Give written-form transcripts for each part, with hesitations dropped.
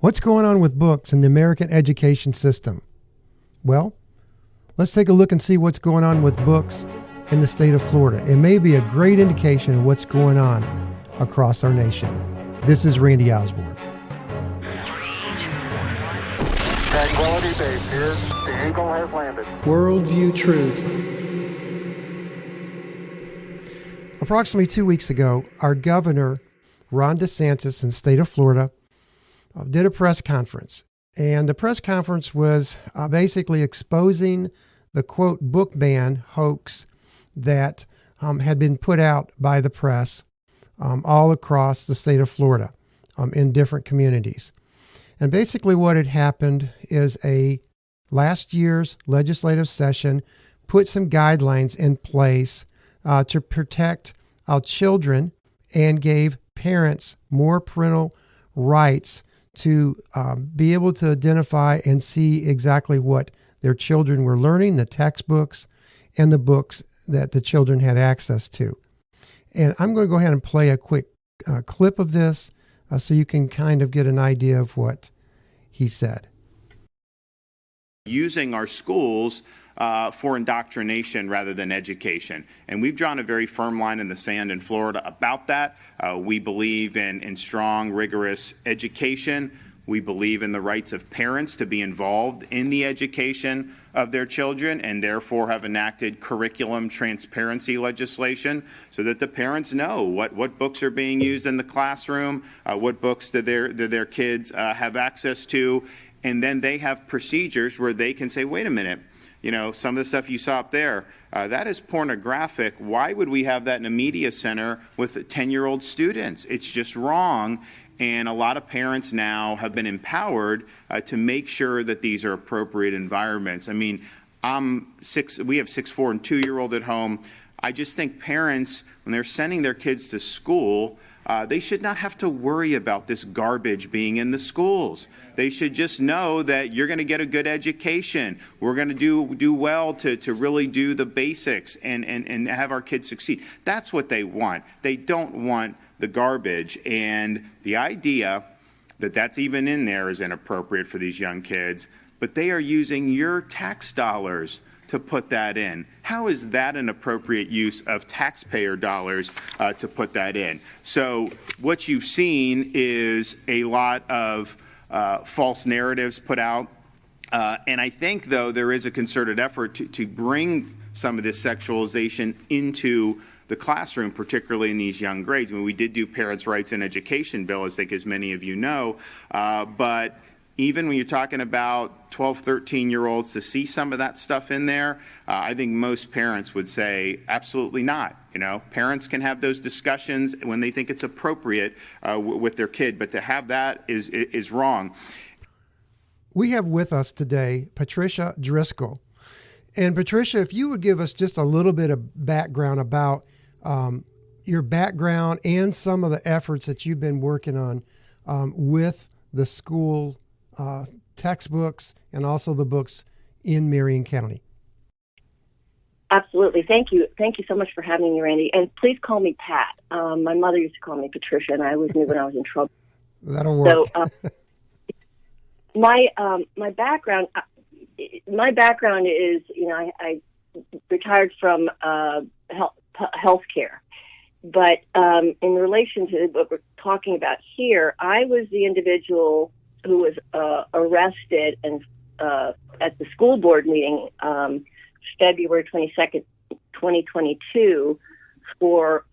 What's going on with books in the American education system? Well, let's take a look and see what's going on with books in the state of Florida. It may be a great indication of what's going on across our nation. This is Randy Osborne. Tranquility Base here. The Eagle has landed. Worldview Truth. Approximately 2 weeks ago, our governor, Ron DeSantis in the state of Florida, did a press conference. And the press conference was basically exposing the, quote, book ban hoax that had been put out by the press all across the state of Florida in different communities. And basically what had happened is last year's legislative session put some guidelines in place to protect our children and gave parents more parental rights to be able to identify and see exactly what their children were learning, the textbooks and the books that the children had access to. And I'm going to go ahead and play a quick clip of this so you can kind of get an idea of what he said. Using our schools for indoctrination rather than education. And we've drawn a very firm line in the sand in Florida about that. We believe in strong, rigorous education. We believe in the rights of parents to be involved in the education of their children, and therefore have enacted curriculum transparency legislation so that the parents know what books are being used in the classroom, what books do their kids have access to, and then they have procedures where they can say, wait a minute, some of the stuff you saw up there, that is pornographic. Why would we have that in a media center with 10-year-old students? It's just wrong. And a lot of parents now have been empowered to make sure that these are appropriate environments. I mean, we have 6, 4, and 2-year-old at home. I just think parents, when they're sending their kids to school, they should not have to worry about this garbage being in the schools. They should just know that you're going to get a good education. We're going to do well to really do the basics and have our kids succeed. That's what they want. They don't want the garbage. And the idea that that's even in there is inappropriate for these young kids. But they are using your tax dollars to put that in. How is that an appropriate use of taxpayer dollars to put that in? So what you've seen is a lot of false narratives put out. And I think, though, there is a concerted effort to bring some of this sexualization into the classroom, particularly in these young grades. I mean, we did do Parents' Rights in Education bill, as many of you know, but even when you're talking about 12, 13-year-olds, to see some of that stuff in there, I think most parents would say absolutely not. Parents can have those discussions when they think it's appropriate with their kid, but to have that is wrong. We have with us today Patricia Driscoll. And Patricia, if you would give us just a little bit of background about your background and some of the efforts that you've been working on with the school textbooks and also the books in Marion County. Absolutely. Thank you. Thank you so much for having me, Randy. And please call me Pat. My mother used to call me Patricia, and I always knew when I was in trouble. That'll work. So my background is, I retired from healthcare. But in relation to what we're talking about here, I was the individual who was arrested and at the school board meeting February 22nd, 2022, for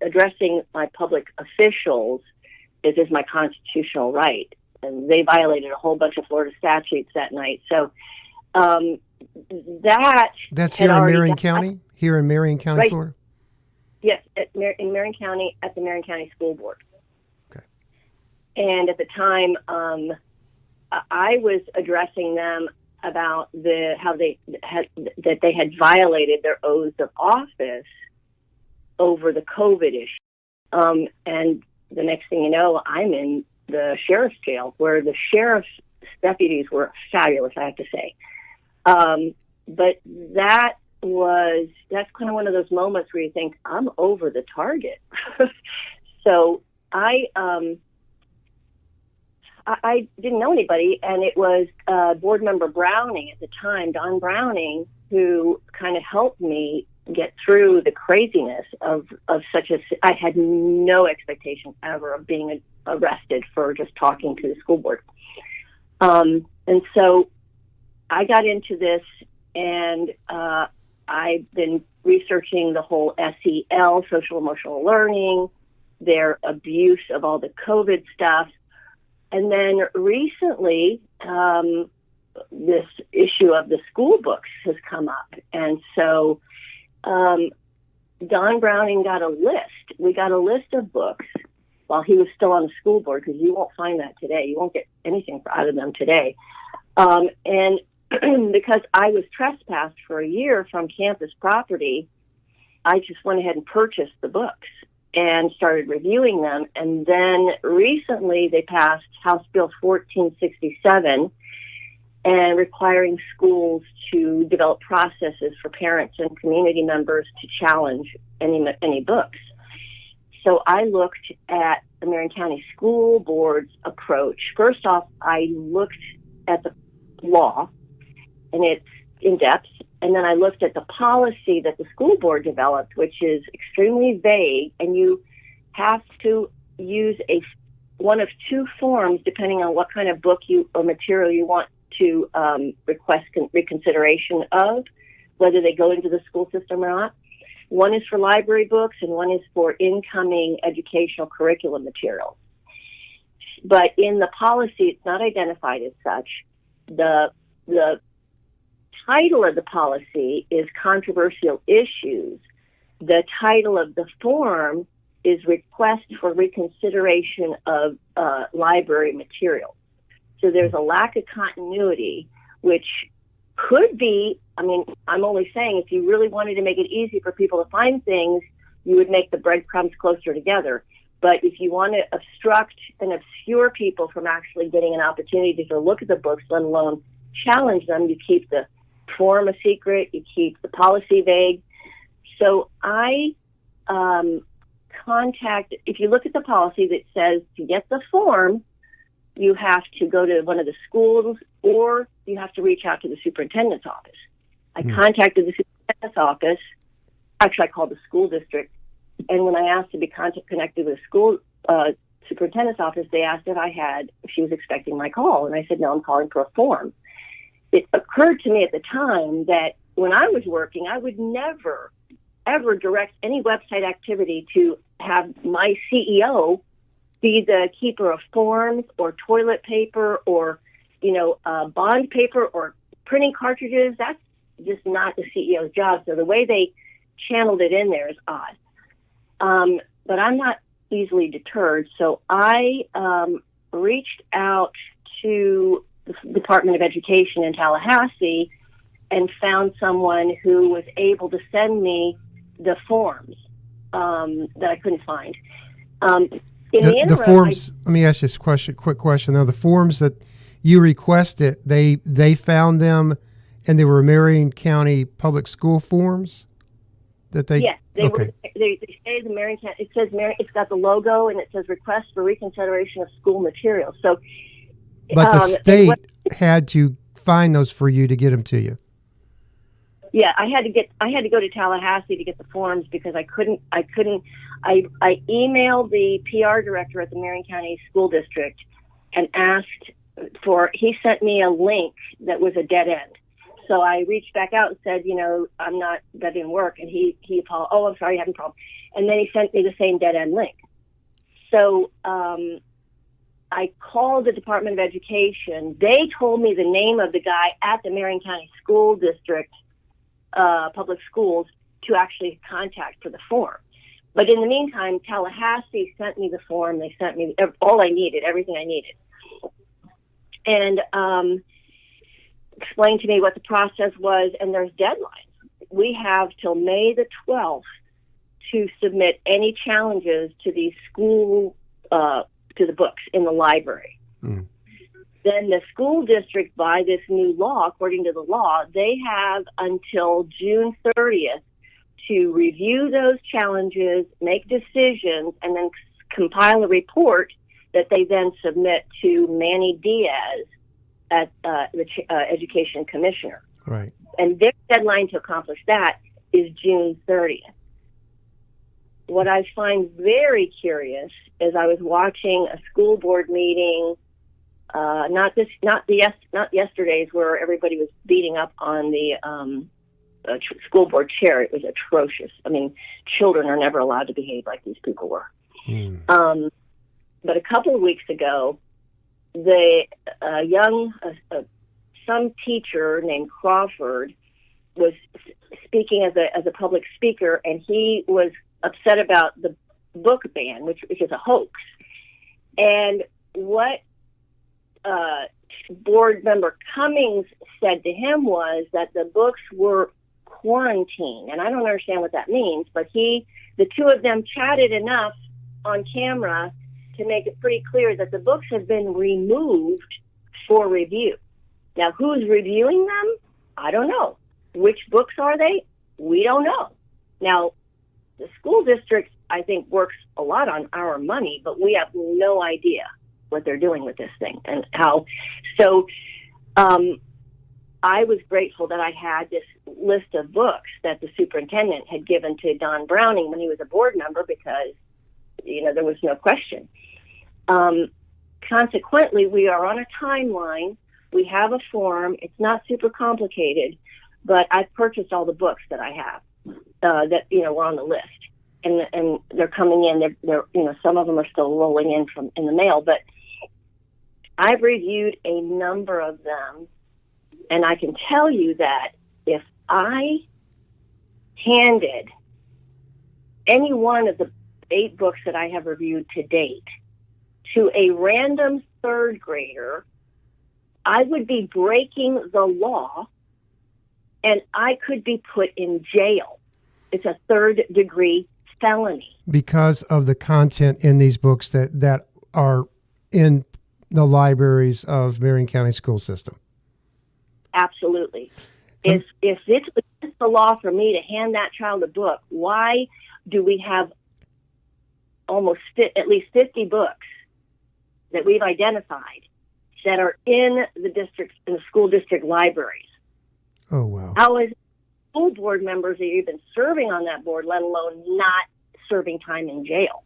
addressing my public officials is my constitutional right. And they violated a whole bunch of Florida statutes that night. So that's here in Marion County? Here in Marion County, right. Florida? Yes, in Marion County, at the Marion County School Board. Okay. And at the time, I was addressing them about how they had violated their oaths of office over the COVID issue. And the next thing you know, I'm in the sheriff's jail, where the sheriff's deputies were fabulous, I have to say. But that's kind of one of those moments where you think, I'm over the target. So I I didn't know anybody, and it was board member Browning at the time, Don Browning, who kind of helped me get through the craziness of such a. I had no expectation ever of being arrested for just talking to the school board, and so I got into this, and I've been researching the whole SEL, social emotional learning, their abuse of all the COVID stuff. And then recently, this issue of the school books has come up. And so Don Browning got a list. We got a list of books while he was still on the school board, because you won't find that today. You won't get anything out of them today. And because I was trespassed for a year from campus property, I just went ahead and purchased the books and started reviewing them. And then recently they passed House Bill 1467 and requiring schools to develop processes for parents and community members to challenge any books. So I looked at the Marion County School Board's approach. First off, I looked at the law, and it's in depth. And then I looked at the policy that the school board developed, which is extremely vague, and you have to use one of two forms depending on what kind of book or material you want to request reconsideration of, whether they go into the school system or not. One is for library books, and one is for incoming educational curriculum materials. But in the policy, it's not identified as such. The title of the policy is controversial issues. The title of the form is request for reconsideration of library materials. So there's a lack of continuity, which could be, I'm only saying if you really wanted to make it easy for people to find things, you would make the breadcrumbs closer together. But if you want to obstruct and obscure people from actually getting an opportunity to look at the books, let alone challenge them, you keep the form a secret, you keep the policy vague. So I if you look at the policy that says to get the form, you have to go to one of the schools or you have to reach out to the superintendent's office. I contacted the superintendent's office. Actually, I called the school district. And when I asked to be connected with the school superintendent's office, they asked if she was expecting my call. And I said, no, I'm calling for a form. It occurred to me at the time that when I was working, I would never, ever direct any website activity to have my CEO be the keeper of forms or toilet paper or, bond paper or printing cartridges. That's just not the CEO's job. So the way they channeled it in there is odd. But I'm not easily deterred. So I reached out to the Department of Education in Tallahassee and found someone who was able to send me the forms that I couldn't find. In the interim, the forms, let me ask you a quick question. Now, the forms that you requested, they found them and they were Marion County Public School forms? Yes, they okay. They say the Marion County. It says it's got the logo and it says request for reconsideration of school materials. So, but the state had to find those for you to get them to you. Yeah, I had to go to Tallahassee to get the forms because I couldn't. I emailed the PR director at the Marion County School District and asked he sent me a link that was a dead end. So I reached back out and said, that didn't work. And he apologized. Oh, I'm sorry, you having a problem. And then he sent me the same dead end link. So I called the Department of Education. They told me the name of the guy at the Marion County School District Public Schools to actually contact for the form. But in the meantime, Tallahassee sent me the form. They sent me all I needed, everything I needed. And explained to me what the process was, and there's deadlines. We have till May the 12th to submit any challenges to the school, to the books in the library. Mm. Then the school district, by this new law, according to the law, they have until June 30th to review those challenges, make decisions, and then compile a report that they then submit to Manny Diaz as the education commissioner. Right. And their deadline to accomplish that is June 30th. What I find very curious is I was watching a school board meeting, not yesterday's, where everybody was beating up on the school board chair. It was atrocious. I mean, children are never allowed to behave like these people were. But a couple of weeks ago, some teacher named Crawford was speaking as a public speaker, and he was upset about the book ban, which is a hoax. And what board member Cummings said to him was that the books were quarantined, and I don't understand what that means, but the two of them chatted enough on camera to make it pretty clear that the books have been removed for review. Now, who's reviewing them? I don't know. Which books are they? We don't know. Now, the school district, I think, works a lot on our money, but we have no idea what they're doing with this thing and how. So I was grateful that I had this list of books that the superintendent had given to Don Browning when he was a board member, because, there was no question. Consequently, we are on a timeline. We have a form. It's not super complicated, but I've purchased all the books that I have that were on the list, and they're coming in. They're some of them are still rolling in in the mail, but I've reviewed a number of them, and I can tell you that if I handed any one of the 8 books that I have reviewed to date to a random third grader, I would be breaking the law, and I could be put in jail. It's a 3rd-degree felony. Because of the content in these books that are in the libraries of Marion County school system. Absolutely. If it's against the law for me to hand that child a book, why do we have at least 50 books that we've identified that are in the school district libraries? Oh, wow. How is school board members that you've been serving on that board, let alone not serving time in jail?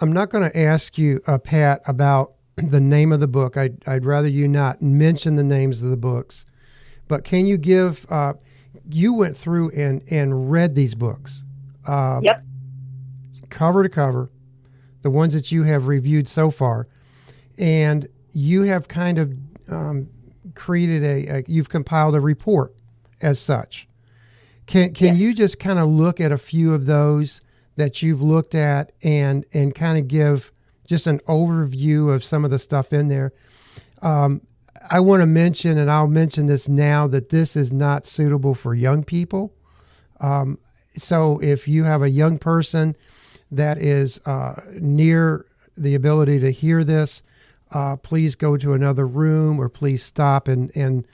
I'm not going to ask you, Pat, about the name of the book. I'd rather you not mention the names of the books. But can you give, you went through and read these books. Yep. Cover to cover, the ones that you have reviewed so far. And you have kind of created you've compiled a report as such. Can you just kind of look at a few of those that you've looked at and kind of give just an overview of some of the stuff in there? I want to mention, and I'll mention this now, that this is not suitable for young people. So if you have a young person that is near the ability to hear this, please go to another room, or please stop and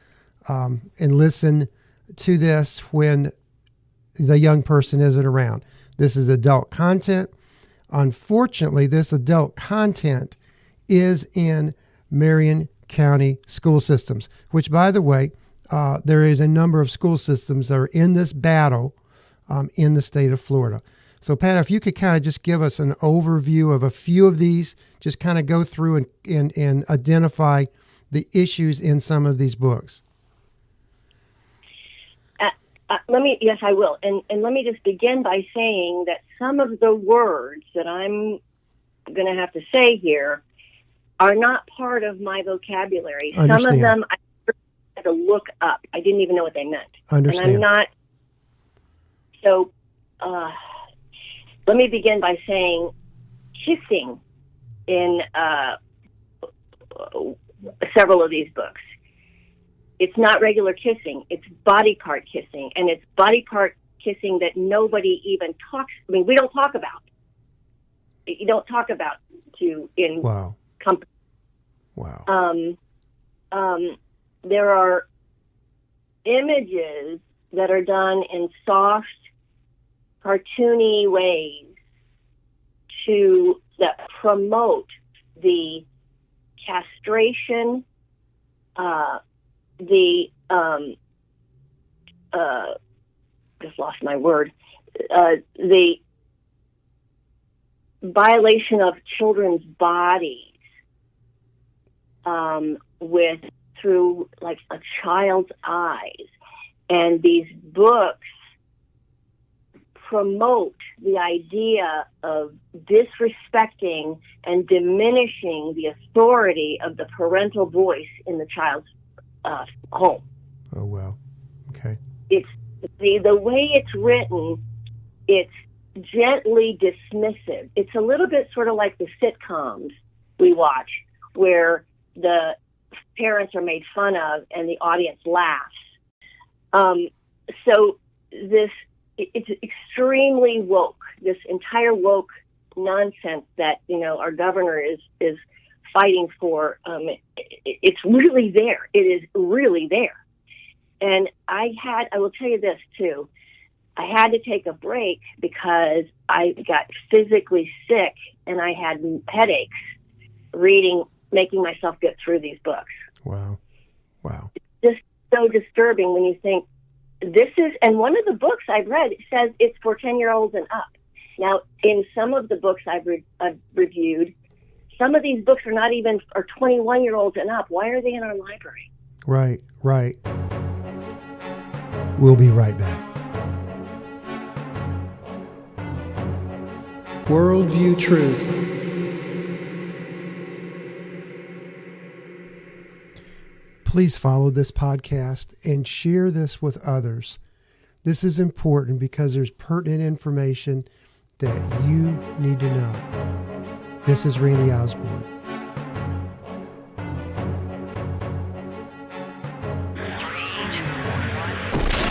listen to this when the young person isn't around. This is adult content. Unfortunately, this adult content is in Marion County school systems, which, by the way, there is a number of school systems that are in this battle in the state of Florida. So, Pat, if you could kind of just give us an overview of a few of these, just kind of go through and identify the issues in some of these books. Yes, I will. And let me just begin by saying that some of the words that I'm going to have to say here are not part of my vocabulary. Some of them I had to look up. I didn't even know what they meant. Understand. And I'm not. So let me begin by saying kissing in several of these books. It's not regular kissing. It's body part kissing. And it's body part kissing that nobody even talks. I mean, we don't talk about. You don't talk about in company. Wow. There are images that are done in soft, cartoony ways that promote the castration, just lost my word, the violation of children's bodies through like a child's eyes. And these books promote the idea of disrespecting and diminishing the authority of the parental voice in the child's home. Oh, well. Okay. It's the way it's written, it's gently dismissive. It's a little bit sort of like the sitcoms we watch where the parents are made fun of and the audience laughs. So it's extremely woke, this entire woke nonsense that, our governor is fighting for. It's really there. It is really there. And I will tell you this too. I had to take a break because I got physically sick and I had headaches making myself get through these books. Wow. It's just so disturbing when you think and one of the books I've read says it's for 10-year-olds and up. Now, in some of the books I've reviewed, some of these books are 21-year-olds and up. Why are they in our library? Right. We'll be right back. Worldview Truth. Please follow this podcast and share this with others. This is important because there's pertinent information that you need to know. This is Randy Osborne.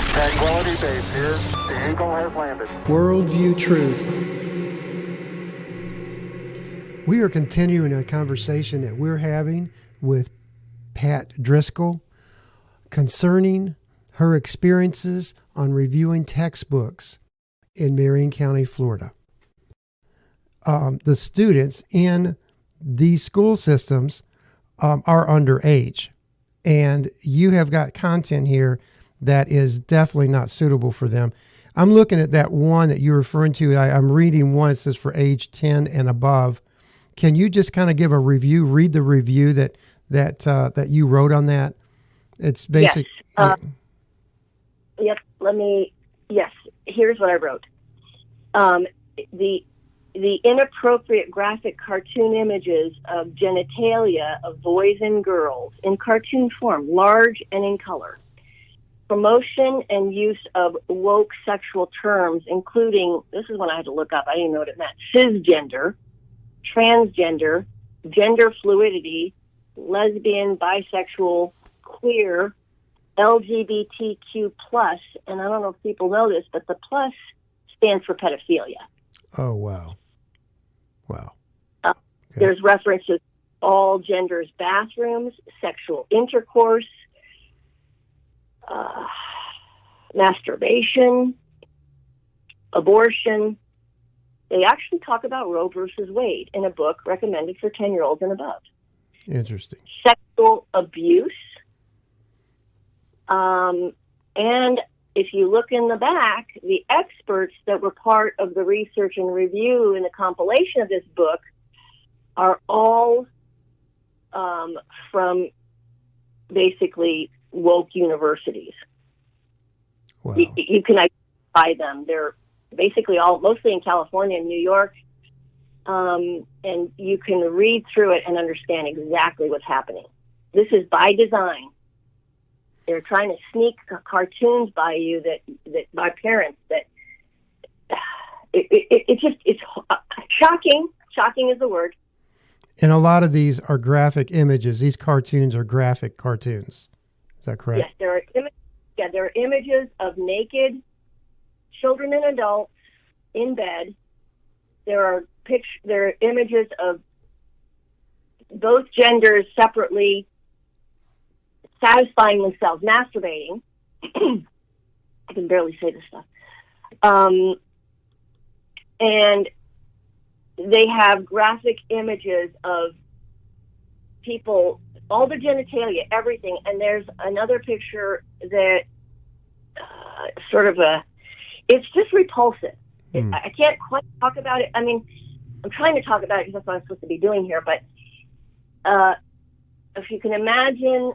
Tranquility Base here. The Eagle has landed. Worldview Truth. We are continuing a conversation that we're having with Pat Driscoll concerning her experiences on reviewing textbooks in Marion County, Florida. The students in these school systems are underage, and you have got content here that is definitely not suitable for them. I'm looking at that one that you're referring to. I'm reading one. It says for age 10 and above. Can you just kind of give a review, read the review that you wrote on that? It's basic. Yes. Yes. Here's what I wrote. The inappropriate graphic cartoon images of genitalia of boys and girls in cartoon form, large and in color. Promotion and use of woke sexual terms, including, this is one I had to look up, I didn't know what it meant, cisgender, transgender, gender fluidity, lesbian, bisexual, queer, LGBTQ+, and I don't know if people know this, but the plus stands for pedophilia. Oh, wow. Wow. Okay. There's references to all genders' bathrooms, sexual intercourse, masturbation, abortion. They actually talk about Roe versus Wade in a book recommended for 10-year-olds and above. Interesting. Sexual abuse. And if you look in the back, the experts that were part of the research and review and the compilation of this book are all from basically woke universities. Wow. You can identify them. They're basically mostly in California and New York. And you can read through it and understand exactly what's happening. This is by design. They're trying to sneak cartoons by you that by parents that it's shocking. Shocking is the word. And a lot of these are graphic images. These cartoons are graphic cartoons. Is that correct? Yes, there are images of naked children and adults in bed. There are images of both genders separately satisfying themselves, masturbating. I can barely say this stuff. And they have graphic images of people, all the genitalia, everything. And there's another picture that it's just repulsive. I can't quite talk about it. I mean, I'm trying to talk about it because that's what I'm supposed to be doing here. But if you can imagine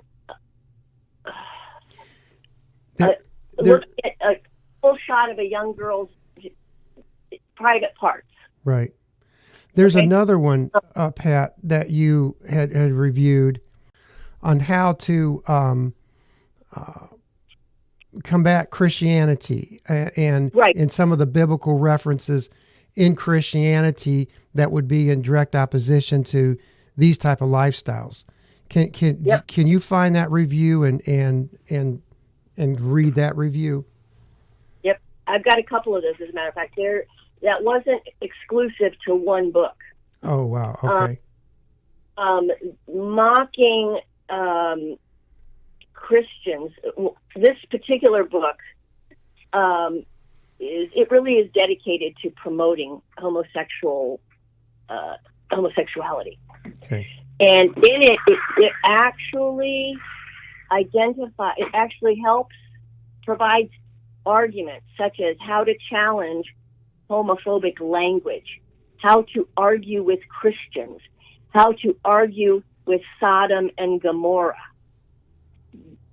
looking at a full shot of a young girl's private parts. Right. There's another one, Pat, that you had reviewed on how to combat Christianity and some of the biblical references in Christianity that would be in direct opposition to these type of lifestyles. Can you find that review and read that review? Yep, I've got a couple of those. As a matter of fact, that wasn't exclusive to one book. Oh wow! Okay. Mocking Christians. This particular book really is dedicated to promoting homosexuality. Okay. And in it actually helps provide arguments such as how to challenge homophobic language, how to argue with Christians, how to argue with Sodom and Gomorrah.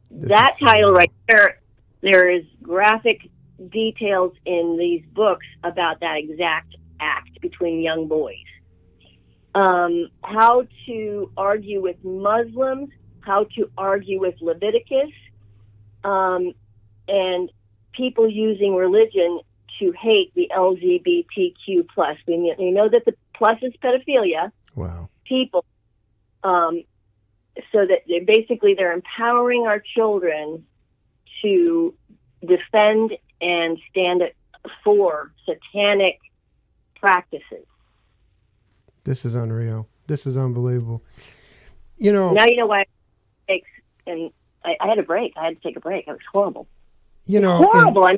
That title right there is graphic details in these books about that exact act between young boys. How to argue with Muslims, how to argue with Leviticus, and people using religion to hate the LGBTQ plus. We know that the plus is pedophilia. Wow. People, so that they're empowering our children to defend and stand for satanic practices. This is unreal. This is unbelievable. You know. Now you know why I had a break. I had to take a break. It was horrible. You know, horrible.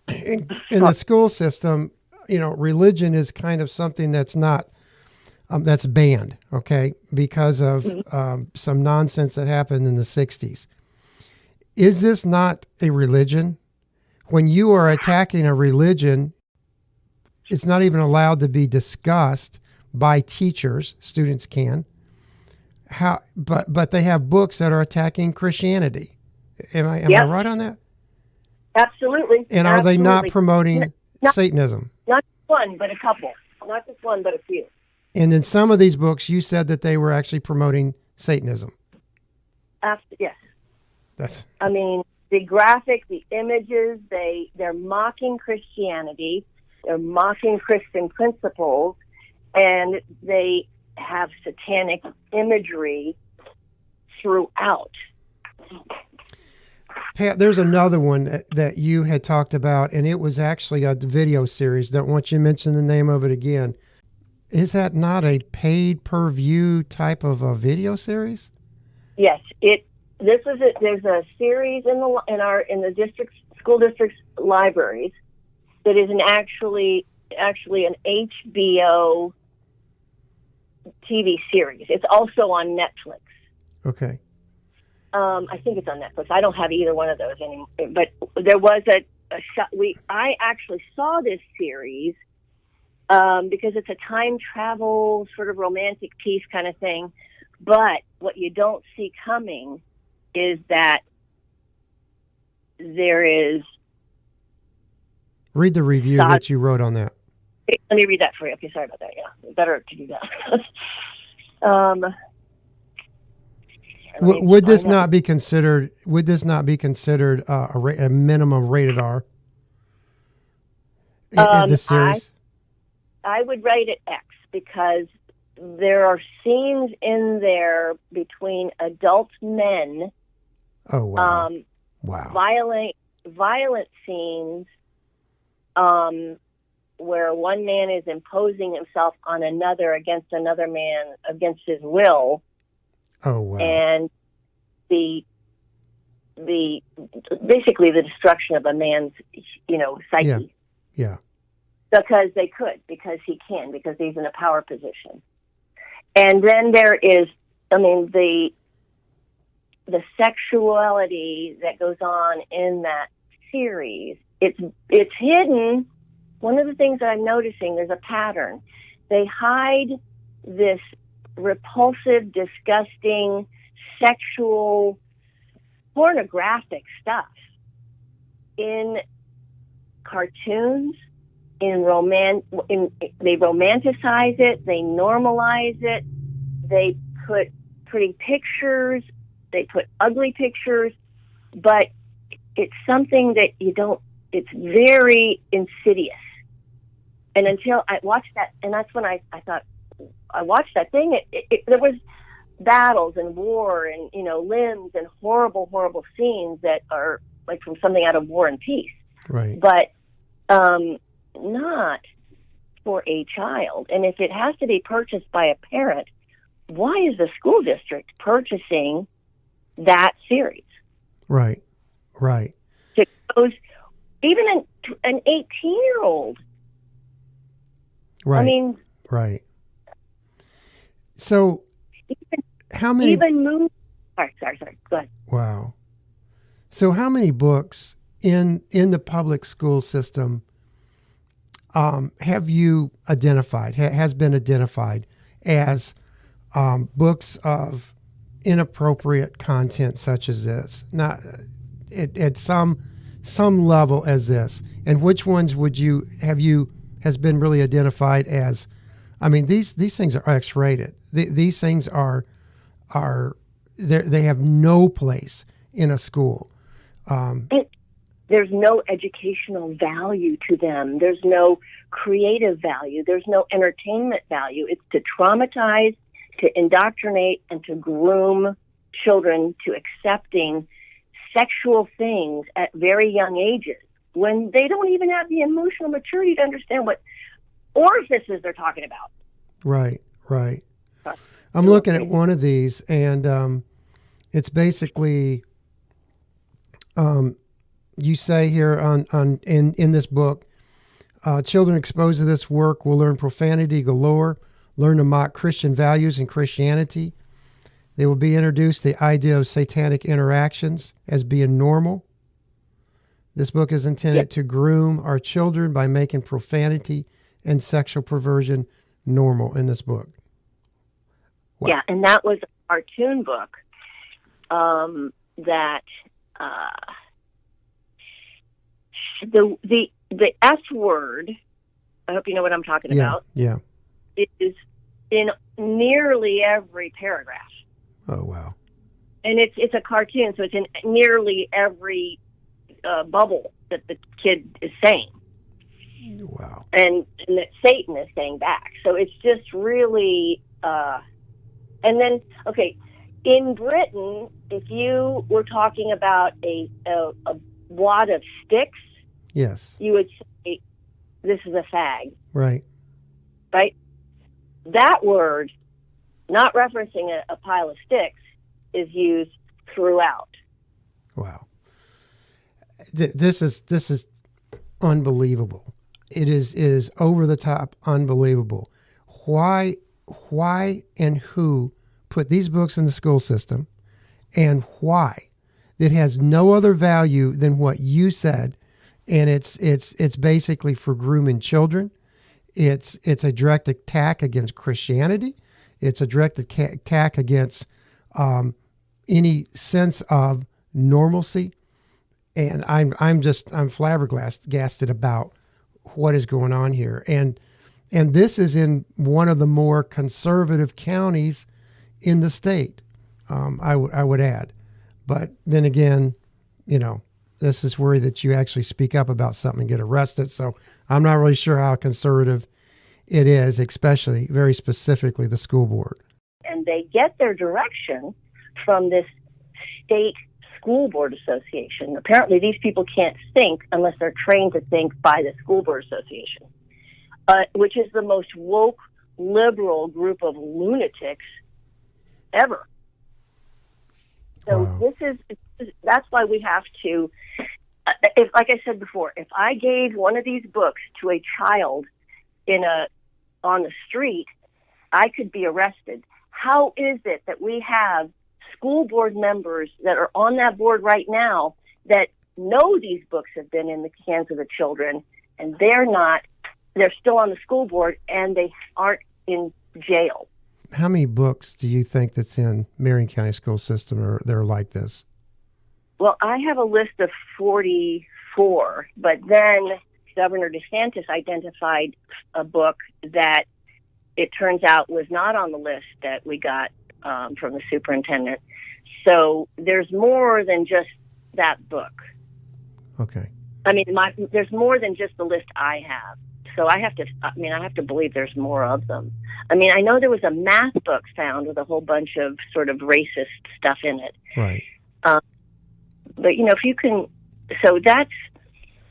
In the school system, you know, religion is kind of something that's not that's banned, okay, because of some nonsense that happened in the 60s. Is this not a religion? When you are attacking a religion, it's not even allowed to be discussed by teachers. Students can. But they have books that are attacking Christianity. Am I right on that? Absolutely. And are they not promoting Satanism? Not one, but a couple. Not just one, but a few. And in some of these books, you said that they were actually promoting Satanism. Yes. I mean, the graphic, the images, they're mocking Christianity, they're mocking Christian principles, and they have satanic imagery throughout. Pat, there's another one that you had talked about, and it was actually a video series. Don't want you to mention the name of it again. Is that not a paid per view type of a video series? Yes, there's a series in the school district's libraries that is actually an HBO TV series. It's also on Netflix. Okay. I think it's on Netflix. I don't have either one of those anymore. But there was a shot. I actually saw this series because it's a time travel sort of romantic piece kind of thing. But what you don't see coming is that there is. Read the review that you wrote on that. Let me read that for you. Okay, sorry about that. Yeah, better to do that. Would this not be considered? Would this not be considered a minimum rated R? In this series, I would rate it X because there are scenes in there between adult men. Oh wow! Wow! Violent scenes, where one man is imposing himself on another against another man against his will. Oh wow! And basically the destruction of a man's, psyche. Yeah. Because he can, because he's in a power position. And then there is I mean, the sexuality that goes on in that series, it's hidden. One of the things that I'm noticing, there's a pattern. They hide this repulsive, disgusting, sexual, pornographic stuff in cartoons, they romanticize it, they normalize it, they put pretty pictures, they put ugly pictures, but it's something that it's very insidious. And until I watched that, and that's when I thought, I watched that thing, there was battles and war and, limbs and horrible, horrible scenes that are like from something out of War and Peace. Right. But not for a child. And if it has to be purchased by a parent, why is the school district purchasing that series? Right. Right. To those, even an 18-year-old. Right. I mean, right. So, how many? Even movies. Sorry. Go ahead. Wow. So, how many books in the public school system have you identified? Has been identified as books of inappropriate content, such as this, not at some level as this, and which ones has been really identified as? I mean, these things are X-rated. These things are they have no place in a school. There's no educational value to them. There's no creative value. There's no entertainment value. It's to traumatize, to indoctrinate, and to groom children to accepting sexual things at very young ages when they don't even have the emotional maturity to understand what orifices they're talking about. Right. I'm looking at one of these, and it's basically, you say here in this book, children exposed to this work will learn profanity galore, learn to mock Christian values and Christianity. They will be introduced to the idea of satanic interactions as being normal. This book is intended to groom our children by making profanity and sexual perversion normal in this book. Wow. Yeah, and that was a cartoon book that the S word, I hope you know what I'm talking about. Yeah. It is in nearly every paragraph. Oh, wow. And it's a cartoon, so it's in nearly every bubble that the kid is saying. Wow. And that Satan is saying back. So it's just really, and then, okay, in Britain, if you were talking about a wad of sticks, yes, you would say, this is a fag. Right. Right? That word, not referencing a pile of sticks, is used throughout. Wow. This is unbelievable. It is over the top unbelievable. Why and who put these books in the school system, and why? It has no other value than what you said, and it's basically for grooming children. It's a direct attack against Christianity. It's a direct attack against any sense of normalcy. And I'm flabbergasted about what is going on here. And this is in one of the more conservative counties in the state. I would add, but then again, this is where that you actually speak up about something and get arrested. So I'm not really sure how conservative it is, especially very specifically the school board. And they get their direction from this state school board association. Apparently these people can't think unless they're trained to think by the school board association, which is the most woke, liberal group of lunatics ever. So wow. That's why we have to, like I said before, if I gave one of these books to a child on the street, I could be arrested. how is it that we have school board members that are on that board right now that know these books have been in the hands of the children, and they're still on the school board and they aren't in jail? How many books do you think that's in Marion County school system that are like this? Well, I have a list of 44, but then Governor DeSantis identified a book that it turns out was not on the list that we got from the superintendent. So there's more than just that book. Okay. I mean, there's more than just the list I have. So I have to believe there's more of them. I mean, I know there was a math book found with a whole bunch of sort of racist stuff in it. Right. But, if you can, so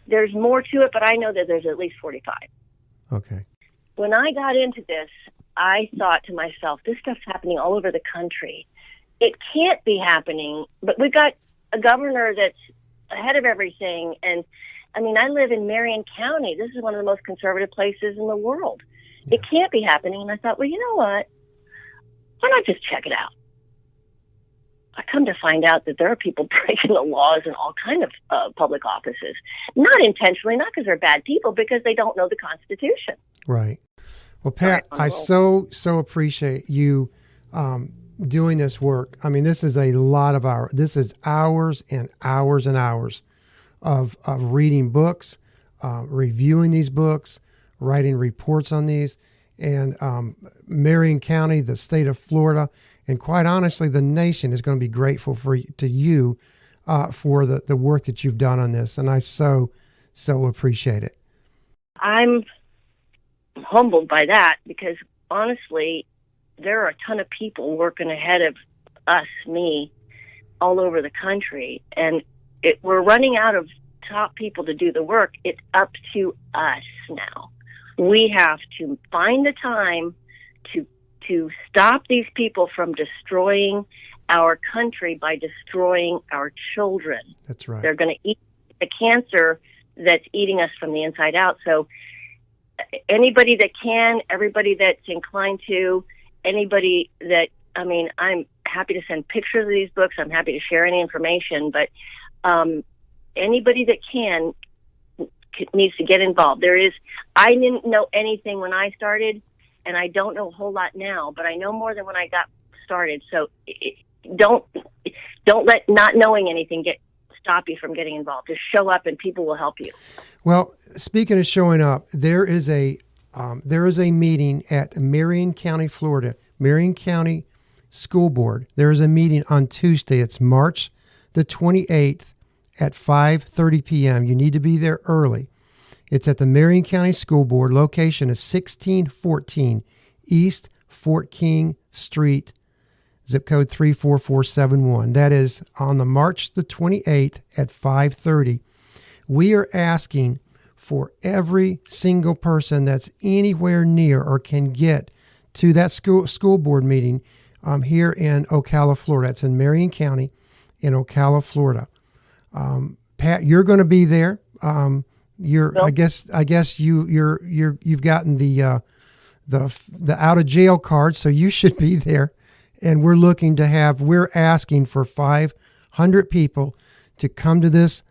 there's more to it, but I know that there's at least 45. Okay. When I got into this, I thought to myself, this stuff's happening all over the country. It can't be happening, but we've got a governor that's ahead of everything. And I mean, I live in Marion County. This is one of the most conservative places in the world. Yeah. It can't be happening. And I thought, well, you know what? Why not just check it out? I come to find out that there are people breaking the laws in all kinds of public offices. Not intentionally, not because they're bad people, because they don't know the Constitution. Right. Well, Pat, I so appreciate you doing this work. I mean, this is this is hours and hours and hours of reading books, reviewing these books, writing reports on these, and Marion County, the state of Florida, and quite honestly, the nation is going to be grateful to you for the work that you've done on this, and I so appreciate it. I'm humbled by that because honestly, there are a ton of people working ahead of me, all over the country, and we're running out of top people to do the work. It's up to us now. We have to find the time to stop these people from destroying our country by destroying our children. That's right. They're going to eat the cancer that's eating us from the inside out. So anybody that can, everybody that's inclined to, anybody that, I mean, I'm happy to send pictures of these books. I'm happy to share any information, but anybody that can needs to get involved. I didn't know anything when I started, and I don't know a whole lot now, but I know more than when I got started. So don't let not knowing anything stop you from getting involved. Just show up and people will help you. Well, speaking of showing up, there is a meeting at Marion County, Florida, Marion County School Board. There is a meeting on Tuesday. It's March the 28th at 5:30 p.m. You need to be there early. It's at the Marion County School Board. Location is 1614 East Fort King Street, zip code 34471. That is on the March the 28th at 5:30. We are asking for every single person that's anywhere near or can get to that school board meeting here in Ocala, Florida. It's in Marion County in Ocala, Florida. Pat, you're going to be there. I guess you've gotten the out of jail card, so you should be there. And we're asking for 500 people to come to this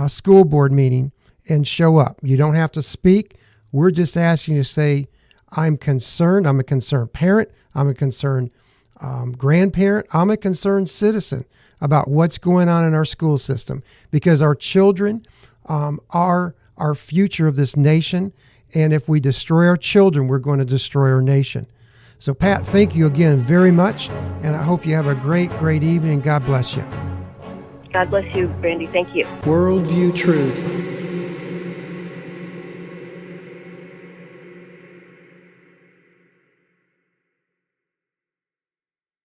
school board meeting and show up. You don't have to speak. We're just asking you to say, I'm concerned. I'm a concerned parent. I'm a concerned grandparent. I'm a concerned citizen about what's going on in our school system, because our children are our future of this nation. And if we destroy our children, we're going to destroy our nation. So, Pat, thank you again very much. And I hope you have a great, great evening. God bless you. God bless you, Brandy. Thank you. Worldview Truth.